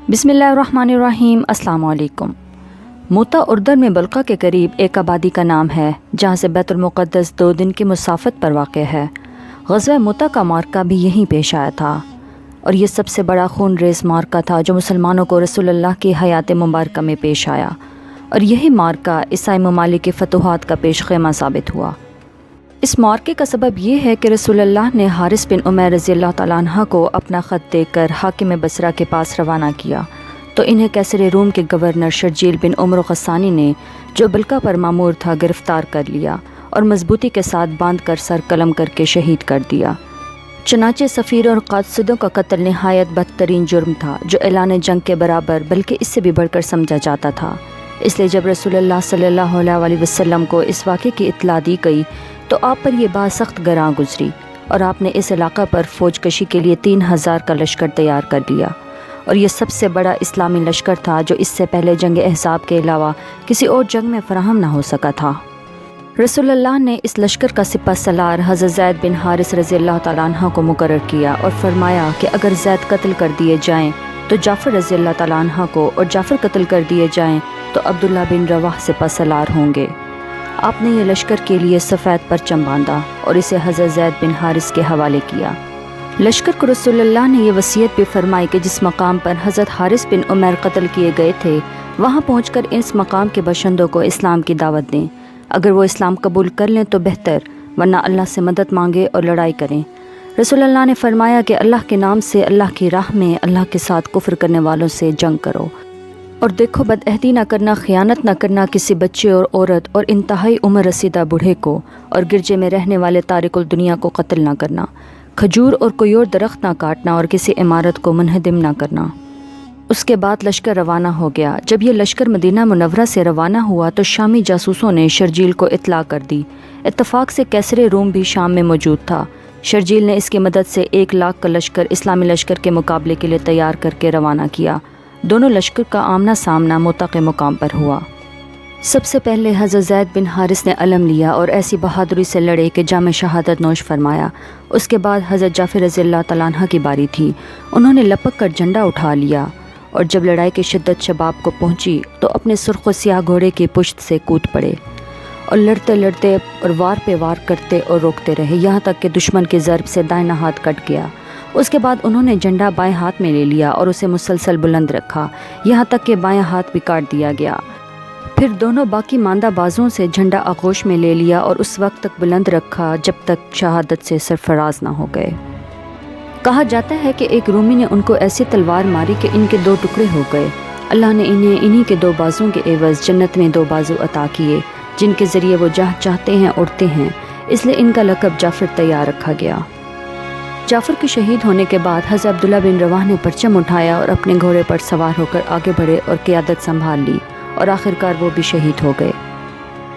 बिस्मिल्लाहिर्रहमानिर्रहीम। अस्सलाम वालेकुम। मोता उर्दन में बल्का के करीब एक आबादी का नाम है जहाँ से बैतुल मुक़द्दस 2 दिन की मुसाफत पर वाक़ है। ग़ज़वा मोता का मार्का भी यहीं पेश आया था और ये सबसे बड़ा खून रेज़ मार्का था जो मुसलमानों को रसूलुल्लाह की हयात मुबारका में पेश आया, और यही मार्का ईसाई ममालिक के फतूहात का पेश ख़ैमा साबित हुआ। इस मार्के का सबब ये है कि रसूलुल्लाह ने हारिस बिन उमैर रज़ियल्लाहु तआला अन्हा को अपना ख़त देकर हाकिम बसरा के पास रवाना किया, तो इन्हें कैसर रूम के गवर्नर शर्जील बिन उमर ग़स्सानी ने, जो बल्का पर मामूर था, गिरफ़्तार कर लिया और मजबूती के साथ बांध कर सर कलम करके शहीद कर दिया। चनाचे सफ़ीर और क़ासिदों का कत्ल नहायत बदतरीन जुर्म था जो ऐलान जंग के बराबर बल्कि इससे भी बढ़कर समझा जाता था। इसलिए जब रसूलुल्लाह सल्लल्लाहु अलैहि वसल्लम को इस वाक़े की इत्तला दी गई तो आप पर यह बात सख्त गरां गुजरी और आपने इस इलाक़ा पर फ़ौज कशी के लिए 3000 का लश्कर तैयार कर लिया, और यह सबसे बड़ा इस्लामी लश्कर था जो इससे पहले जंग अहज़ाब के अलावा किसी और जंग में फ़राहम न हो सका था। रसूलुल्लाह ने इस लश्कर का सिपा सलार हज़रत ज़ैद बिन हारिस रज़ियल्लाहु तआला अन्हु को मुकर्रर किया और फरमाया कि अगर ज़ैद कत्ल कर दिए जाएँ तो जाफ़र रज़ियल्लाहु तआला अन्हु को, और जाफ़र कत्ल कर दिए जाएँ तो अब्दुल्ला बिन रवाह सिपा सलार होंगे। आपने ये लश्कर के लिए सफ़ेद परचम बांधा और इसे हज़रत ज़ैद बिन हारिस के हवाले किया। लश्कर को रसूलुल्लाह ने यह वसीयत भी फरमाई कि जिस मकाम पर हज़रत हारिस बिन उमैर कत्ल किए गए थे वहाँ पहुँचकर इस मकाम के बशिंदों को इस्लाम की दावत दें। अगर वो इस्लाम कबूल कर लें तो बेहतर, वरना अल्लाह से मदद मांगे और लड़ाई करें। रसूलुल्लाह ने फरमाया कि अल्लाह के नाम से अल्लाह की राह में अल्लाह के साथ कुफ्र करने वालों से जंग करो, और देखो बदअहदी ना करना, ख़यानत ना करना किसी बच्चे और औरत और इंतहाई उम्र रसीदा बूढ़े को, और गिरजे में रहने वाले तारिकुल दुनिया को कत्ल ना करना, खजूर और कोई और दरख्त ना काटना और किसी इमारत को मुनहदिम ना करना। उसके बाद लश्कर रवाना हो गया। जब यह लश्कर मदीना मुनव्वरा से रवाना हुआ तो शामी जासूसों ने शर्जील को इत्तला कर दी। इत्तफाक से कैसर रूम भी शाम में मौजूद था। शर्जील ने इसकी मदद से 1 लाख का लश्कर इस्लामी लश्कर के मुकाबले के लिए तैयार करके रवाना किया। दोनों लश्कर का आमना सामना मोता के मुकाम पर हुआ। सबसे पहले हज़रत ज़ैद बिन हारिस ने अलम लिया और ऐसी बहादुरी से लड़े कि जाम शहादत नोश फरमाया। उसके बाद हज़रत जाफ़र रज़ियल्लाहु तआला अन्हु की बारी थी। उन्होंने लपक कर झंडा उठा लिया और जब लड़ाई की शिद्दत शबाब को पहुंची तो अपने सुर्ख व स्याह घोड़े की पुश्त से कूद पड़े और लड़ते लड़ते और वार पे वार करते और रोकते रहे, यहाँ तक कि दुश्मन की ज़रब से दाहिना हाथ कट गया। उसके बाद उन्होंने झंडा बाएं हाथ में ले लिया और उसे मुसलसल बुलंद रखा, यहाँ तक कि बायां हाथ भी काट दिया गया। फिर दोनों बाकी मांदा बाजुओं से झंडा आगोश में ले लिया और उस वक्त तक बुलंद रखा जब तक शहादत से सरफराज ना हो गए। कहा जाता है कि एक रूमी ने उनको ऐसी तलवार मारी कि इनके 2 टुकड़े हो गए। अल्लाह ने इन्हें इन्हीं के 2 बाजुओं के एवज़ जन्नत में 2 बाजू अता किए जिनके ज़रिए वो जहाँ चाहते हैं उड़ते हैं, इसलिए इनका लक़ब जाफ़र तैयार रखा गया। जाफ़र के शहीद होने के बाद हज़रत अब्दुल्ला बिन रवाह ने परचम उठाया और अपने घोड़े पर सवार होकर आगे बढ़े और क़ियादत संभाल ली, और आखिरकार वो भी शहीद हो गए।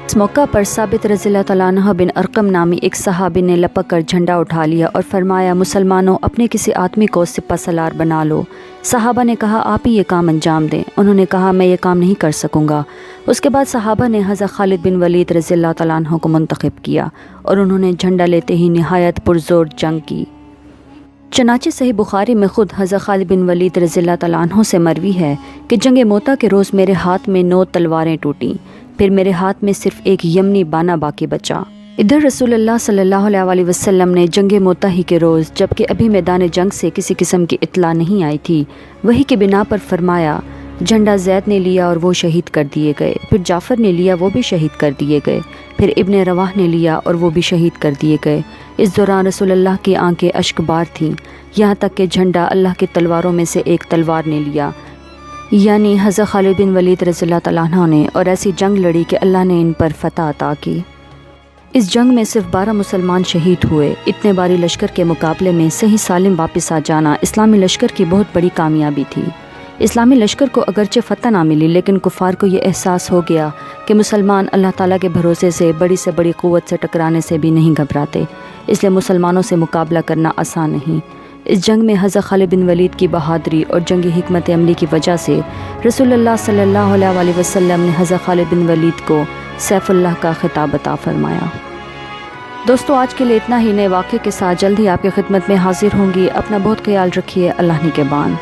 इस मौका पर साबित रज़ियल्लाहु तआला अन्हु बिन अरक़म नामी एक सहाबी ने लपक कर झंडा उठा लिया और फरमाया, मुसलमानों, अपने किसी आदमी को सिपा सलार बना लो। सहाबा ने कहा, आप ही ये काम अंजाम दें। उन्होंने कहा, मैं ये काम नहीं कर सकूँगा। उसके बाद सहाबा ने हज़रत खालिद बिन वलीद रज़ियल्लाहु तआला अन्हु को मुंतखब किया और उन्होंने झंडा लेते ही नहायत पुरज़ोर जंग की। चनाचे सही बुखारी में ख़ुद हज़रत खालिद बिन वलीद रज़ियल्लाहु तआला अन्हु से मरवी है कि जंग मोता के रोज़ मेरे हाथ में 9 तलवारें टूटीं, फिर मेरे हाथ में सिर्फ एक यमनी बाना बाकी बचा। इधर रसूलुल्लाह सल्लल्लाहु अलैहि वसल्लम ने जंग मोता ही के रोज़, जबकि अभी मैदान जंग से किसी किस्म की इत्तला नहीं आई थी, वही की बिना पर फरमाया, झंडा ज़ैद ने लिया और वो शहीद कर दिए गए। फिर जाफ़र ने लिया, वो भी शहीद कर दिए गए। फिर इब्ने रवाह ने लिया और वो भी शहीद कर दिए गए। इस दौरान रसूलुल्लाह की आंखें अश्कबार थीं, यहाँ तक कि झंडा अल्लाह की तलवारों में से एक तलवार ने लिया, यानी हज़रत खालिद बिन वलीद रज़ियल्लाहु तआला अन्हु ने, और ऐसी जंग लड़ी कि अल्लाह ने इन पर फ़तह अता की। इस जंग में सिर्फ 12 मुसलमान शहीद हुए। इतने बारी लश्कर के मुकाबले में सही सालिम वापस आ जाना इस्लामी लश्कर की बहुत बड़ी कामयाबी थी। इस्लामी लश्कर को अगरचे फ़तह ना मिली, लेकिन कुफ़ार को ये एहसास हो गया कि मुसलमान अल्लाह ताला के भरोसे से बड़ी क़ुव्वत से टकराने से भी नहीं घबराते, इसलिए मुसलमानों से मुकाबला करना आसान नहीं। इस जंग में हज़रत खालिद बिन वलीद की बहादुरी और जंगी हिकमत अमली की वजह से रसूलुल्लाह सल्लल्लाहु अलैहि वसल्लम ने हज़रत खालिद बिन वलीद को सैफ़ुल्लाह का खिताब अता फरमाया। दोस्तों, आज के लिए इतना ही। नए वाक़े के साथ जल्द ही आपकी खिदमत में हाजिर होंगी। अपना बहुत ख्याल रखिए। अल्लाह निगहबान।